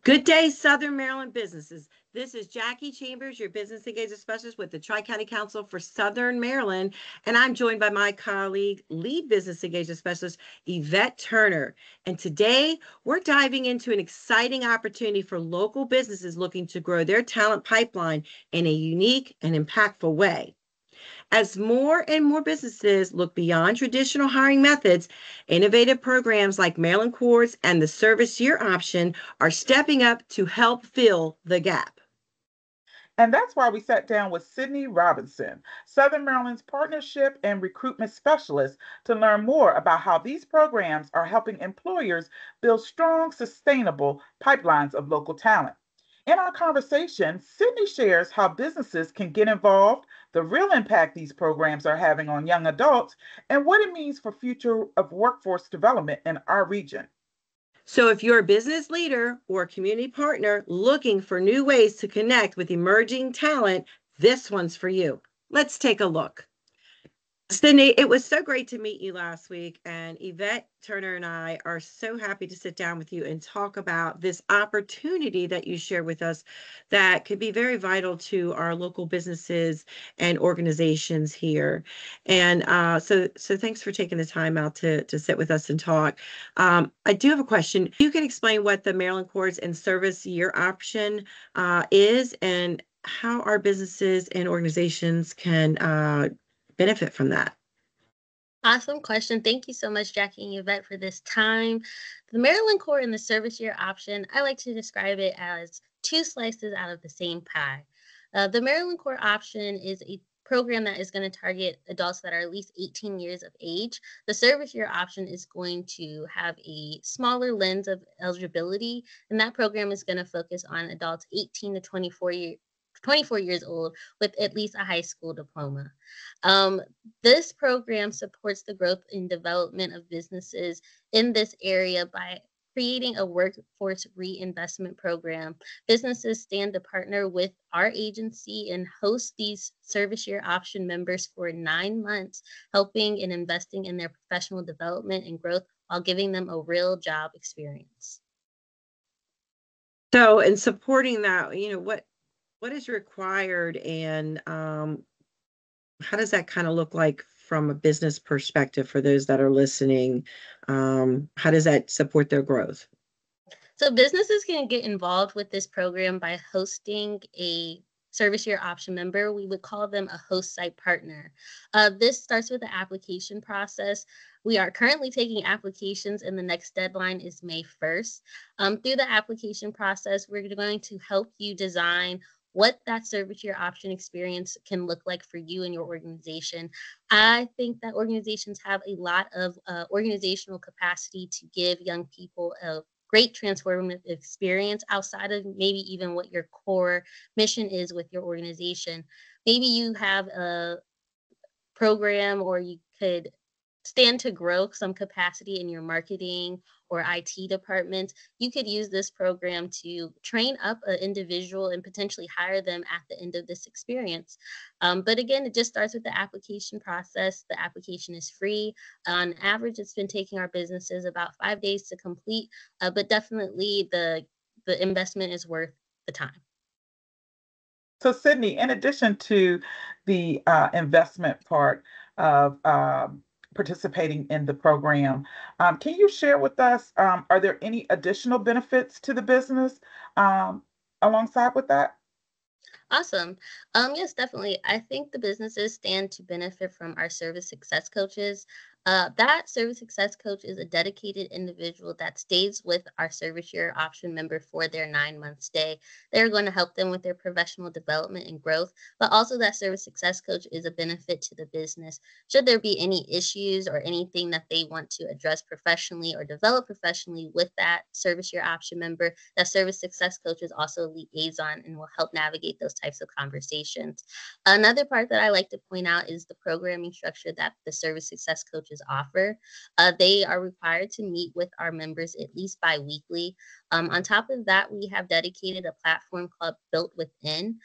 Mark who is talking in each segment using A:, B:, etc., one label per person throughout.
A: Good day, Southern Maryland businesses. This is Jackie Chambers, your business engagement specialist with the Tri-County Council for Southern Maryland, and I'm joined by my colleague, lead business engagement specialist, Yvette Turner. And today, we're diving into an exciting opportunity for local businesses looking to grow their talent pipeline in a unique and impactful way. As more and more businesses look beyond traditional hiring methods, innovative programs like Maryland Corps and the Service Year Option are stepping up to help fill the gap.
B: And that's why we sat down with Sydney Robinson, Southern Maryland's partnership and recruitment specialist, to learn more about how these programs are helping employers build strong, sustainable pipelines of local talent. In our conversation, Sydney shares how businesses can get involved, the real impact these programs are having on young adults, and what it means for future of workforce development in our region.
A: So, if you're a business leader or a community partner looking for new ways to connect with emerging talent, this one's for you. Let's take a look. Sydney, it was so great to meet you last week, and Yvette Turner and I are so happy to sit down with you and talk about this opportunity that you share with us that could be very vital to our local businesses and organizations here. And so thanks for taking the time out to sit with us and talk. I do have a question. You can explain what the Maryland Corps and Service Year Option is and how our businesses and organizations can benefit from that.
C: Awesome question. Thank you so much, Jackie and Yvette, for this time. The Maryland Corps and the Service Year Option, I like to describe it as two slices out of the same pie. The Maryland Corps Option is a program that is going to target adults that are at least 18 years of age. The Service Year Option is going to have a smaller lens of eligibility, and that program is going to focus on adults 18 to 24 years old with at least a high school diploma. This program supports the growth and development of businesses in this area by creating a workforce reinvestment program. Businesses stand to partner with our agency and host these Service Year Option members for 9 months, helping and investing in their professional development and growth while giving them a real job experience.
A: So, in supporting that, what is required and how does that kind of look like from a business perspective for those that are listening? How does that support their growth?
C: So businesses can get involved with this program by hosting a Service Year Option member. We would call them a host site partner. This starts with the application process. We are currently taking applications, and the next deadline is May 1st. Through the application process, we're going to help you design what that Service Year Option experience can look like for you and your organization. I think that organizations have a lot of organizational capacity to give young people a great transformative experience outside of maybe even what your core mission is with your organization. Maybe you have a program, or you could stand to grow some capacity in your marketing or IT department. You could use this program to train up an individual and potentially hire them at the end of this experience. But again, it just starts with the application process. The application is free. On average, it's been taking our businesses about 5 days to complete, but definitely the investment is worth the time.
B: So, Sydney, in addition to the investment part of participating in the program, can you share with us, are there any additional benefits to the business alongside with that?
C: Awesome. Yes, definitely. I think the businesses stand to benefit from our service success coaches. That service success coach is a dedicated individual that stays with our Service Year Option member for their 9-month stay. They're going to help them with their professional development and growth, but also that service success coach is a benefit to the business. Should there be any issues or anything that they want to address professionally or develop professionally with that Service Year Option member, that service success coach is also a liaison and will help navigate those types of conversations. Another part that I like to point out is the programming structure that the service success coaches offer. They are required to meet with our members at least bi-weekly. On top of that, we have dedicated a platform called Built Within.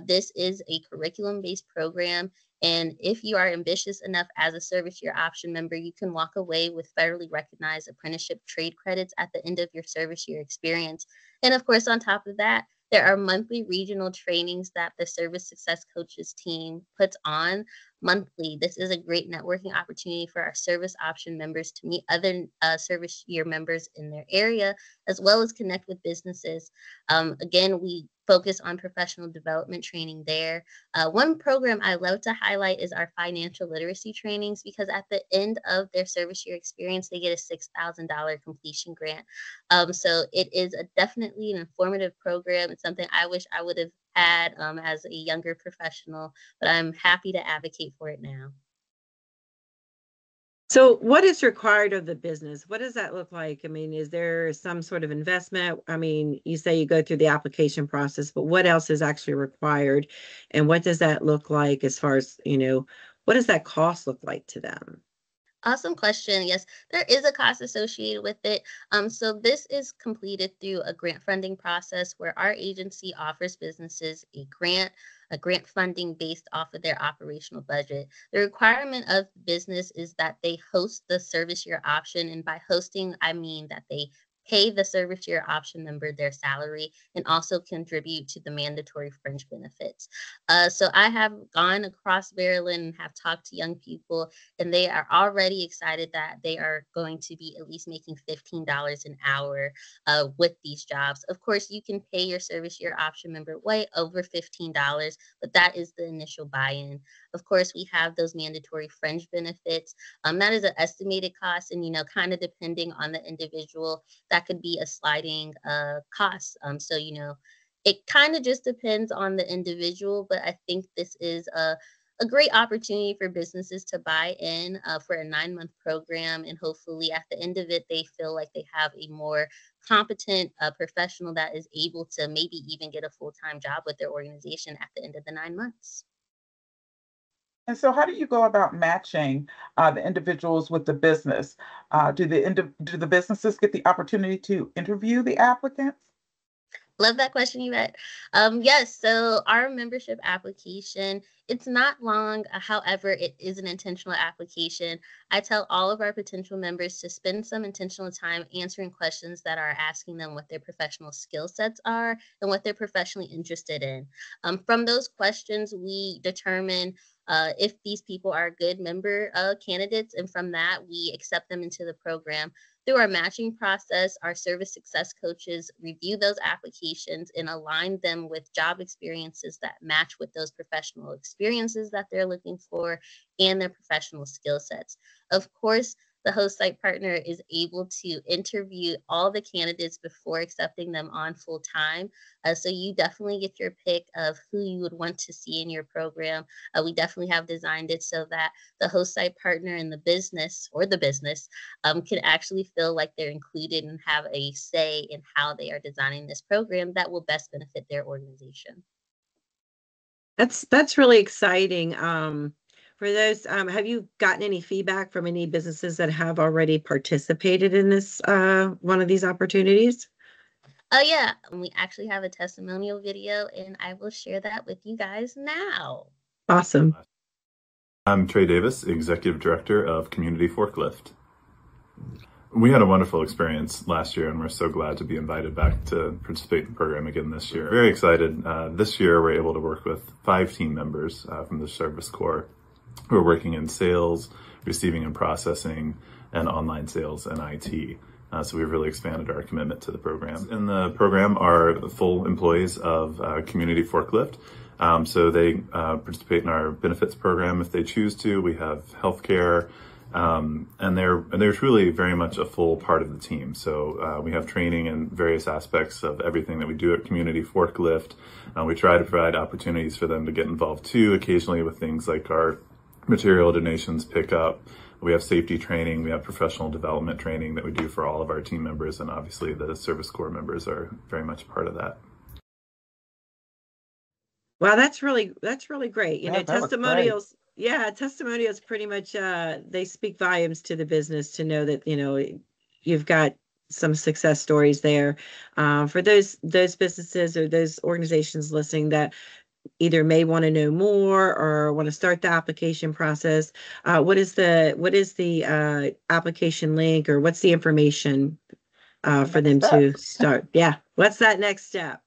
C: This is a curriculum-based program, and if you are ambitious enough as a Service Year Option member, you can walk away with federally recognized apprenticeship trade credits at the end of your service year experience. And of course, on top of that, there are monthly regional trainings that the Service Success Coaches team puts on monthly. This is a great networking opportunity for our service option members to meet other service year members in their area, as well as connect with businesses. Again, we focus on professional development training there. One program I love to highlight is our financial literacy trainings, because at the end of their service year experience, they get a $6,000 completion grant. So it is definitely an informative program. It's something I wish I would have had as a younger professional, but I'm happy to advocate for it now.
A: So what is required of the business? What does that look like? I mean, is there some sort of investment? I mean, you say you go through the application process, but what else is actually required? And what does that look like as far as, what does that cost look like to them?
C: Awesome question. Yes, there is a cost associated with it. So this is completed through a grant funding process where our agency offers businesses a grant funding based off of their operational budget. The requirement of business is that they host the service year option, and by hosting, I mean that they pay the service year option member their salary and also contribute to the mandatory fringe benefits. So I have gone across Maryland and have talked to young people, and they are already excited that they are going to be at least making $15 an hour with these jobs. Of course, you can pay your service year option member way over $15, but that is the initial buy-in. Of course, we have those mandatory fringe benefits. That is an estimated cost, and kind of depending on the individual, that could be a sliding cost. So it kind of just depends on the individual, but I think this is a great opportunity for businesses to buy in for a 9-month program, and hopefully at the end of it, they feel like they have a more competent professional that is able to maybe even get a full-time job with their organization at the end of the 9 months.
B: And so, how do you go about matching the individuals with the business? Do the businesses get the opportunity to interview the applicants?
C: Love that question, Yvette. Yes, so our membership application, it's not long. However, it is an intentional application. I tell all of our potential members to spend some intentional time answering questions that are asking them what their professional skill sets are and what they're professionally interested in. From those questions, we determine if these people are good member candidates, and from that, we accept them into the program. Through our matching process, our service success coaches review those applications and align them with job experiences that match with those professional experiences that they're looking for and their professional skill sets. Of course, the host site partner is able to interview all the candidates before accepting them on full time. So you definitely get your pick of who you would want to see in your program. We definitely have designed it so that the host site partner and the business can actually feel like they're included and have a say in how they are designing this program that will best benefit their organization.
A: That's really exciting. For those, have you gotten any feedback from any businesses that have already participated in this one of these opportunities?
C: Oh yeah, we actually have a testimonial video, and I will share that with you guys now.
A: Awesome.
D: I'm Trey Davis, Executive Director of Community Forklift. We had a wonderful experience last year, and we're so glad to be invited back to participate in the program again this year. Very excited. This year, we're able to work with 5 team members from the Service Corps who are working in sales, receiving and processing, and online sales and IT. So we've really expanded our commitment to the program. In the program are full employees of Community Forklift. So they participate in our benefits program if they choose to. We have healthcare, and they're truly very much a full part of the team. So we have training in various aspects of everything that we do at Community Forklift. We try to provide opportunities for them to get involved too, occasionally with things like our material donations pickup. We have safety training, we have professional development training that we do for all of our team members, and obviously the Service Corps members are very much part of that.
A: Wow, that's really great.
B: Yeah,
A: Testimonials. Yeah, testimonials pretty much they speak volumes to the business to know that you've got some success stories there. For those businesses or those organizations listening that either may want to know more or want to start the application process, what is the application link, or what's the information for them to start? Yeah. What's that next step?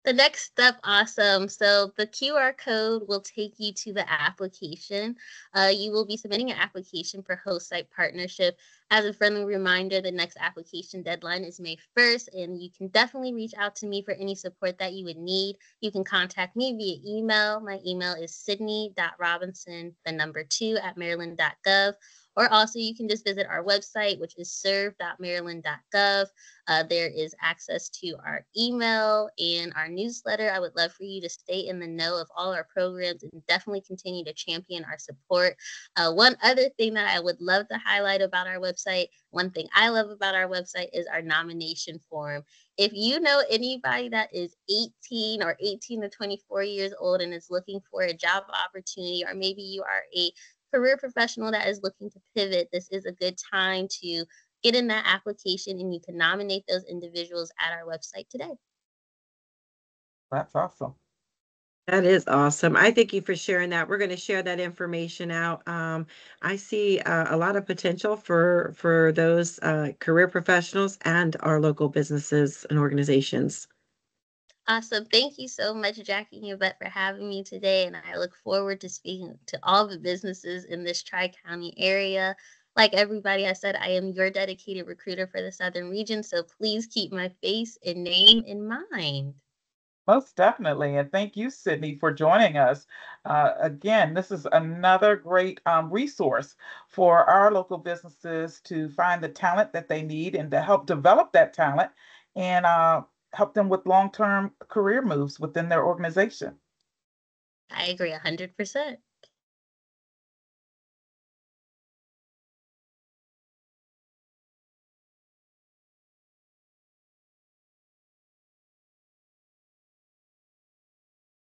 C: The next step, awesome. So the QR code will take you to the application. You will be submitting an application for host site partnership. As a friendly reminder, the next application deadline is May 1st, and you can definitely reach out to me for any support that you would need. You can contact me via email. My email is sydney.robinson2@maryland.gov. Or also you can just visit our website, which is serve.maryland.gov. There is access to our email and our newsletter. I would love for you to stay in the know of all our programs and definitely continue to champion our support. One other thing that I would love to highlight about our website, one thing I love about our website is our nomination form. If you know anybody that is 18 or 18 to 24 years old and is looking for a job opportunity, or maybe you are a career professional that is looking to pivot, this is a good time to get in that application and you can nominate those individuals at our website today.
B: That's awesome.
A: That is awesome. I thank you for sharing that. We're going to share that information out. I see a lot of potential for those career professionals and our local businesses and organizations.
C: Awesome. Thank you so much, Jackie and Yvette, for having me today. And I look forward to speaking to all the businesses in this Tri-County area. Like everybody, I said, I am your dedicated recruiter for the Southern region. So please keep my face and name in mind.
B: Most definitely. And thank you, Sydney, for joining us. Again, this is another great resource for our local businesses to find the talent that they need and to help develop that talent and help them with long-term career moves within their organization.
C: I agree 100%.